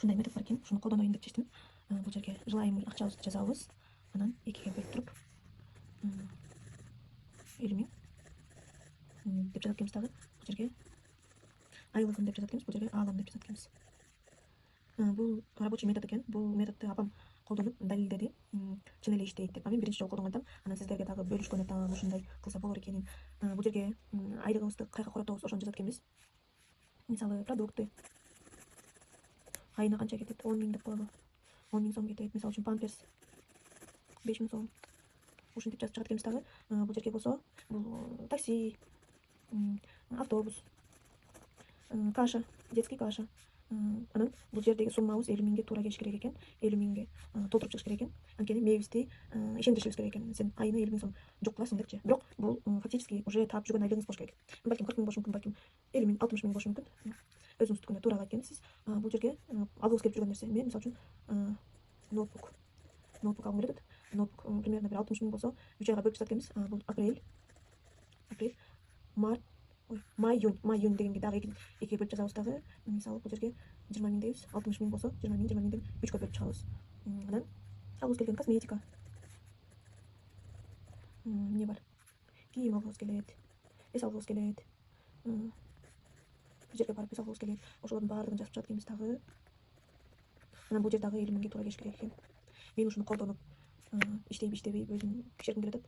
ушундай метод бар экен. Ушуну колдоноюн деп чечтим. Бул жерге желаемый акчабызды жазабыз. Анан 2ге бөлүп туруп 50 миң деп жазат экенбиз дагы. Бул жерге айлыгын деп жазат экенбиз. Бул жерге аалым деп жазат экенбиз. Бул рабочий метод экен. Бул методду апам колдонуп далилдеди. Чын эле иштейт деп. Мен биринчи жолу колдонгондон анан сиздерге дагы бөлүшкөндө дагы ушундай кылса болор экенин. Бул жерге айлыгыбызды кайга коротобуз ошону жазат экенбиз. Мисалы продукты айына канча кетет? 10 миң деп коелу. 10 миң сом кетет. Мисалы үчүн памперс 5 миң сом. Ушинтип жазып чыгат экенбиз дагы. Бул жерге болсо бул такси, автобус, каша, детский каша. Анан бул жердеги суммабыз 50 миңге туура келиш керек экен. 50 миңге толтуруп чыгыш керек экен. Анткени мээбизди ишендиришибиз керек экен. Сен айына 50 миң сом жок кыласың депчи. Бирок бул фактически уже таап жүргөн айлыгыңыз болуш керек. Балким 40 миң болушу мүмкүн, балким 50 миң, 60 миң болушу мүмкүн. Өзүңүздүкүнө туура айткенсиз. Бул жерге алгыбыз келип жүргөн нерсе. Мен мисалы үчүн ноутбук алгым келип атат. Ноутбук примерно бир 60 миң болсо 3 айга бөлүп жазат экенбиз. Бул апрель, март, май, июнь дегенге дагы 2 бөлүп жазабыз дагы. Мисалы бул жерге 20 миң дейбиз. 60 миң болсо 20 миңден 3кө бөлүп чыгабыз. Анан алгыбыз келген косметика. Эмне бар? Кийим алгыбыз келет. Эс алгыбыз келет. Бул жерге барып эс алгыбыз келет. Ошолордун баардыгын жазып чыгат экенбиз дагы. Анан бул жер дагы 50 миңге туура келиш керек экен. Мен ушуну колдонуп иштейби иштебейби өзүм текшергим келип атат.